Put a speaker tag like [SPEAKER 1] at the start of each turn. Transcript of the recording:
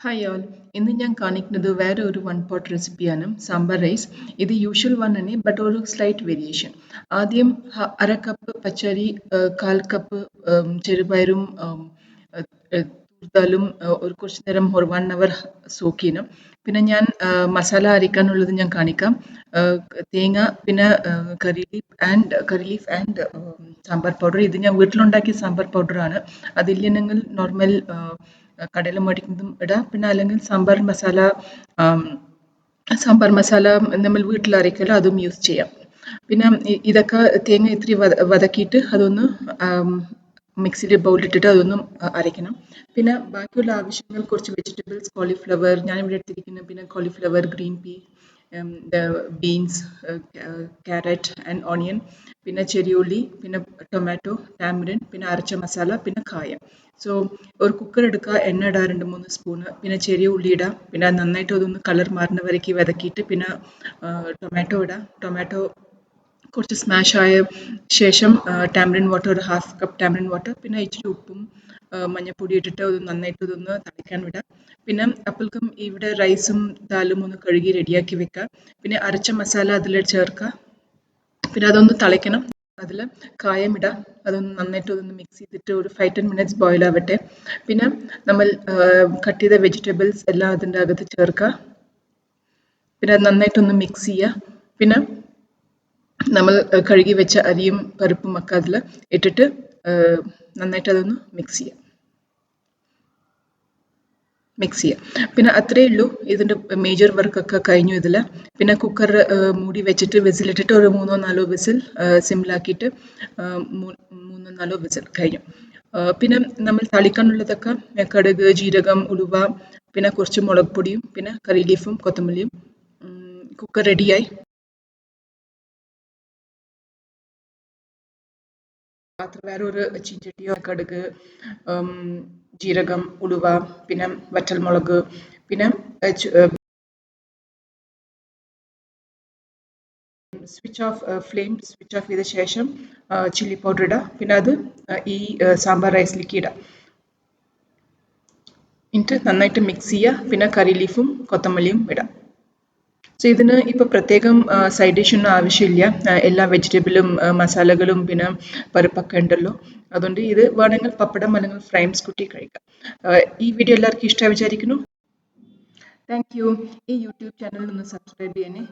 [SPEAKER 1] Hi all ഇന്ന് ഞാൻ കാണിക്കുന്നത് വേറെ ഒരു വൺ പോട്ട് റെസിപ്പിയാണ് സാമ്പാർ റൈസ്. ഇത് യൂഷ്വൽ വൺ തന്നെ ബട്ട് ഒരു സ്ലൈറ്റ് വേരിയേഷൻ. ആദ്യം അര കപ്പ് പച്ചരി, കാൽ കപ്പ് ചെറുപയറും ദാലും ഒരു കുറച്ച് നേരം ഒരു 1 hour സോക്ക് ചെയ്യണം. പിന്നെ ഞാൻ മസാല അരയ്ക്കാനുള്ളത് ഞാൻ കാണിക്കാം. തേങ്ങ, പിന്നെ കറി ലീഫ് ആൻഡ് സാമ്പാർ പൗഡർ. ഇത് ഞാൻ വീട്ടിലുണ്ടാക്കിയ സാമ്പാർ പൗഡറാണ്. അതില്ലെങ്കിൽ നോർമൽ കടയിൽ മേടിക്കുന്നതും ഇടാം. പിന്നെ അല്ലെങ്കിൽ സാമ്പാർ മസാല നമ്മൾ വീട്ടിൽ അരയ്ക്കല്ലോ, അതും യൂസ് ചെയ്യാം. പിന്നെ ഇതൊക്കെ തേങ്ങ ഇത്തിരി വതക്കിയിട്ട് അതൊന്ന് മിക്സിയിൽ ബൗളിലിട്ടിട്ട് അതൊന്ന് അരയ്ക്കണം. പിന്നെ ബാക്കിയുള്ള ആവശ്യങ്ങൾ കുറച്ച് വെജിറ്റബിൾസ്, കോളിഫ്ലവർ ഞാനിവിടെ എടുത്തിരിക്കുന്നത്. പിന്നെ cauliflower, green P, beans, carrot and onion, പിന്നെ ചെറിയുള്ളി, പിന്നെ ടൊമാറ്റോ, ടാമറിൻ, പിന്നെ അരച്ച മസാല, പിന്നെ കായം. സോ ഒരു കുക്കർ എടുക്കുക, എണ്ണ ഇടുക 2-3 സ്പൂണ്, പിന്നെ ചെറിയ ഉള്ളി ഇടുക. പിന്നെ അത് നന്നായിട്ട് അതൊന്ന് കളർ മാറുന്ന വരയ്ക്ക് വതക്കിയിട്ട് പിന്നെ ടൊമാറ്റോ ഇടുക. ടൊമാറ്റോ കുറച്ച് സ്മാഷ് ആയ ശേഷം ടാമറിൻ വാട്ടർ, ഒരു 1/2 കപ്പ് ടാമറിൻ വാട്ടർ, പിന്നെ ഇച്ചിരി ഉപ്പും മഞ്ഞൾപ്പൊടി ഇട്ടിട്ട് അത് നന്നായിട്ട് ഇതൊന്ന് തിളയ്ക്കാൻ വിടാം. പിന്നെ അപ്പോഴേക്കും ഇവിടെ റൈസും ദാലും ഒന്ന് കഴുകി റെഡിയാക്കി വെക്കുക. പിന്നെ അരച്ച മസാല അതിൽ ചേർക്കുക. പിന്നെ അതൊന്ന് തിളയ്ക്കണം. അതിൽ കായം ഇടാം. അതൊന്ന് നന്നായിട്ട് അതൊന്ന് മിക്സ് ചെയ്തിട്ട് ഒരു 5-10 minutes ബോയിൽ ആവട്ടെ. പിന്നെ നമ്മൾ കട്ട് ചെയ്ത വെജിറ്റബിൾസ് എല്ലാം അതിൻ്റെ അകത്ത് ചേർക്കുക. പിന്നെ അത് നന്നായിട്ടൊന്ന് മിക്സ് ചെയ്യുക. പിന്നെ നമ്മൾ കഴുകി വെച്ച അരിയും പരിപ്പും ഒക്കെ അതിൽ ഇട്ടിട്ട് നന്നായിട്ട് അതൊന്ന് മിക്സ് ചെയ്യുക. പിന്നെ അത്രയേ ഉള്ളൂ. ഇതിൻ്റെ മേജർ വർക്കൊക്കെ കഴിഞ്ഞു ഇതിൽ. പിന്നെ കുക്കർ മൂടി വെച്ചിട്ട് വിസിലിട്ടിട്ട് ഒരു 3-4 വിസിൽ സിമ്മിലാക്കിയിട്ട് 3-4 വിസിൽ കഴിഞ്ഞു. പിന്നെ നമ്മൾ താളിക്കാനുള്ളതൊക്കെ കടുക്, ജീരകം, ഉലുവ, പിന്നെ കുറച്ച് മുളക് പൊടിയും, പിന്നെ കറി ലീഫും കൊത്തമല്ലിയും. കുക്കർ റെഡിയായി. വേറെ ഒരു ചീഞ്ചട്ടിയോ കടുക്, ജീരകം, ഉലുവ, പിന്നെ വറ്റൽമുളക്, പിന്നെ ഫ്ലെയിം സ്വിച്ച് ഓഫ് ചെയ്ത ശേഷം ചില്ലി പൗഡർ ഇടുക. പിന്നെ അത് ഈ സാമ്പാർ റൈസിലേക്ക് ഇടുക. എന്നിട്ട് നന്നായിട്ട് മിക്സ് ചെയ്യുക. പിന്നെ കറി ലീഫും കൊത്തമല്ലിയും ഇടാം. സോ ഇതിന് ഇപ്പോൾ പ്രത്യേകം സൈഡ് ഡിഷൊന്നും ആവശ്യമില്ല. എല്ലാ വെജിറ്റബിളും മസാലകളും പിന്നെ പരിപ്പൊക്കെ ഉണ്ടല്ലോ. അതുകൊണ്ട് ഇത് വേണമെങ്കിൽ പപ്പടം അല്ലെങ്കിൽ ഫ്രൈംസ് കുട്ടി കഴിക്കാം. ഈ വീഡിയോ എല്ലാവർക്കും ഇഷ്ടമായി വിചാരിക്കുന്നു. Thank you. ഈ യൂട്യൂബ് ചാനൽ ഒന്ന് സബ്സ്ക്രൈബ് ചെയ്യണേ.